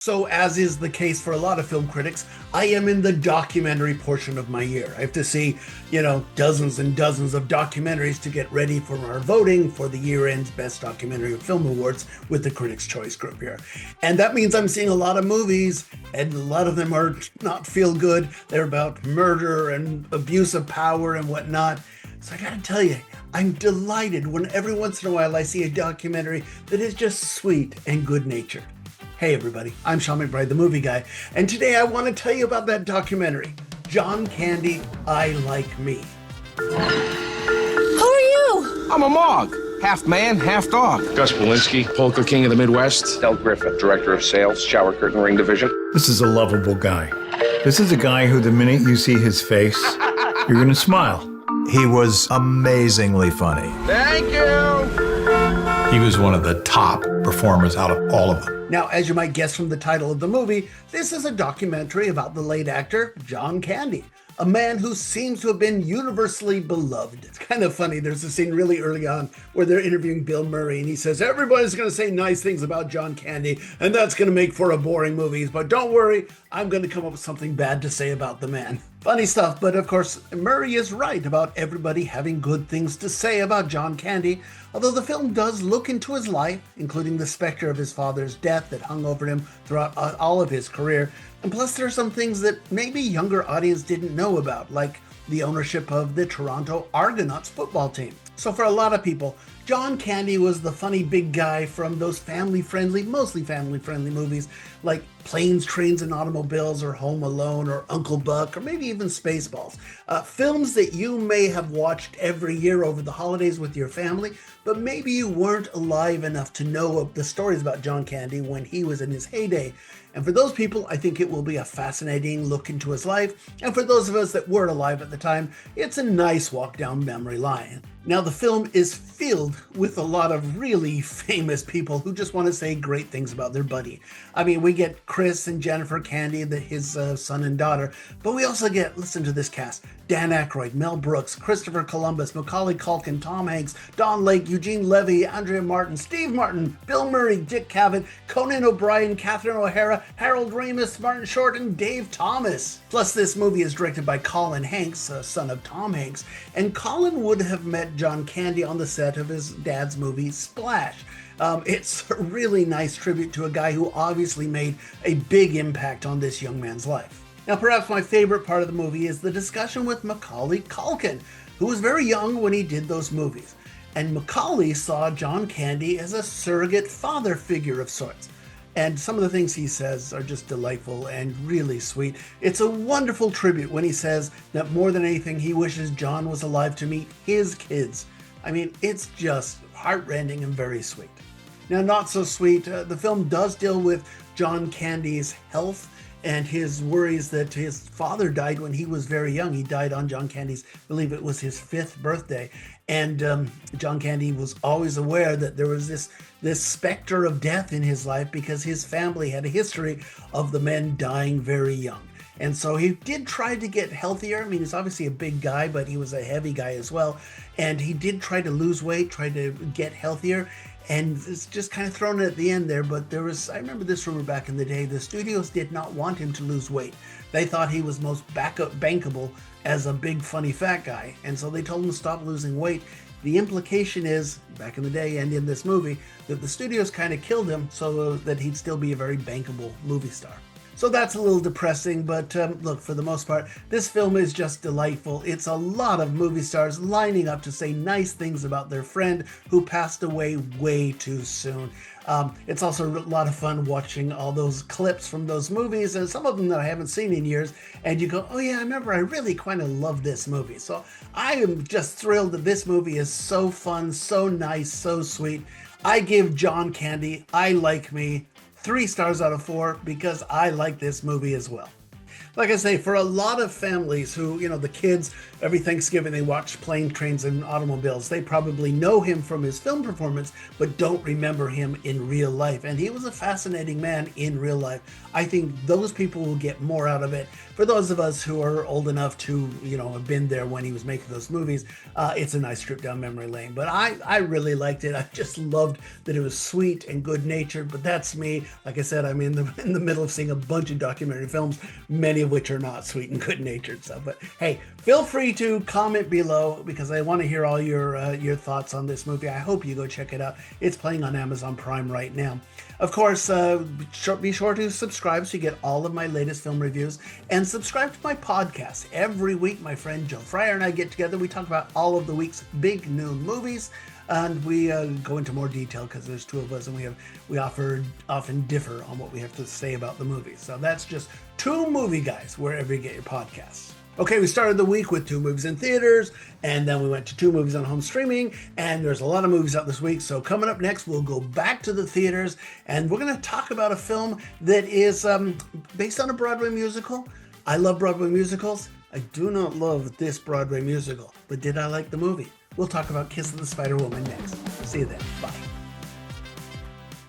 So, as is the case for a lot of film critics, I am in the documentary portion of my year. I have to see, dozens and dozens of documentaries to get ready for our voting for the year-end Best Documentary Film Awards with the Critics' Choice Group here. And that means I'm seeing a lot of movies, and a lot of them are not feel good. They're about murder and abuse of power and whatnot. So I gotta tell you, I'm delighted when every once in a while I see a documentary that is just sweet and good-natured. Hey everybody, I'm Sean McBride, the movie guy, and today I want to tell you about that documentary, John Candy, I Like Me. Who are you? I'm a Mog. Half man, half dog. Gus Polinski, Polka King of the Midwest. Del Griffith, Director of Sales, Shower Curtain Ring Division. This is a lovable guy. This is a guy who the minute you see his face, you're going to smile. He was amazingly funny. Thank you. He was one of the top performers out of all of them. Now, as you might guess from the title of the movie, this is a documentary about the late actor John Candy, a man who seems to have been universally beloved. It's kind of funny. There's a scene really early on where they're interviewing Bill Murray, and he says, everybody's going to say nice things about John Candy, and that's going to make for a boring movie. But don't worry, I'm going to come up with something bad to say about the man. Funny stuff, but of course, Murray is right about everybody having good things to say about John Candy, although the film does look into his life, including the specter of his father's death that hung over him throughout all of his career. And plus, there are some things that maybe younger audience didn't know about, like the ownership of the Toronto Argonauts football team. So for a lot of people, John Candy was the funny big guy from those mostly family-friendly movies like Planes, Trains, and Automobiles, or Home Alone, or Uncle Buck, or maybe even Spaceballs. Films that you may have watched every year over the holidays with your family, but maybe you weren't alive enough to know the stories about John Candy when he was in his heyday. And for those people, I think it will be a fascinating look into his life. And for those of us that weren't alive at the time, it's a nice walk down memory lane. Now, the film is filled with a lot of really famous people who just want to say great things about their buddy. I mean, we get Chris and Jennifer Candy, his son and daughter, but we also get, listen to this cast, Dan Aykroyd, Mel Brooks, Christopher Columbus, Macaulay Culkin, Tom Hanks, Don Lake, Eugene Levy, Andrea Martin, Steve Martin, Bill Murray, Dick Cavett, Conan O'Brien, Catherine O'Hara, Harold Ramis, Martin Short, and Dave Thomas. Plus, this movie is directed by Colin Hanks, son of Tom Hanks, and Colin would have met John Candy on the set of his dad's movie Splash. It's a really nice tribute to a guy who obviously made a big impact on this young man's life. Now, perhaps my favorite part of the movie is the discussion with Macaulay Culkin, who was very young when he did those movies. And Macaulay saw John Candy as a surrogate father figure of sorts. And some of the things he says are just delightful and really sweet. It's a wonderful tribute when he says that more than anything, he wishes John was alive to meet his kids. I mean, it's just heartrending and very sweet. Now, not so sweet, the film does deal with John Candy's health and his worries that his father died when he was very young. He died on John Candy's, I believe it was his 5th birthday. And John Candy was always aware that there was this specter of death in his life because his family had a history of the men dying very young. And so he did try to get healthier. I mean, he's obviously a big guy, but he was a heavy guy as well. And he did try to lose weight, try to get healthier. And it's just kind of thrown at the end there, but I remember this rumor back in the day, the studios did not want him to lose weight. They thought he was most bankable as a big, funny, fat guy. And so they told him to stop losing weight. The implication is, back in the day and in this movie, that the studios kind of killed him so that he'd still be a very bankable movie star. So that's a little depressing, but look, for the most part, this film is just delightful. It's a lot of movie stars lining up to say nice things about their friend who passed away way too soon. It's also a lot of fun watching all those clips from those movies, and some of them that I haven't seen in years, and you go, oh yeah, I remember, I really kind of love this movie. So I am just thrilled that this movie is so fun, so nice, so sweet. I give John Candy, I Like Me, 3 stars out of 4 because I like this movie as well. like I say, for a lot of families who, the kids, every Thanksgiving they watch Planes, Trains, and Automobiles, they probably know him from his film performance, but don't remember him in real life. And he was a fascinating man in real life. I think those people will get more out of it. For those of us who are old enough to, have been there when he was making those movies, it's a nice trip down memory lane. But I really liked it. I just loved that it was sweet and good-natured, but that's me. Like I said, I'm in the middle of seeing a bunch of documentary films, many of which are not sweet and good-natured stuff. But hey, feel free to comment below because I want to hear all your thoughts on this movie. I hope you go check it out. It's playing on Amazon Prime right now. Of course, be sure to subscribe so you get all of my latest film reviews, and subscribe to my podcast. Every week, my friend Joe Fryer and I get together. We talk about all of the week's big new movies, and we go into more detail because there's two of us, and we often differ on what we have to say about the movies. So that's just Two Movie Guys, wherever you get your podcasts. Okay, we started the week with 2 movies in theaters, and then we went to 2 movies on home streaming, and there's a lot of movies out this week. So coming up next, we'll go back to the theaters, and we're going to talk about a film that is based on a Broadway musical. I love Broadway musicals. I do not love this Broadway musical, but did I like the movie? We'll talk about Kiss of the Spider Woman next. See you then. Bye.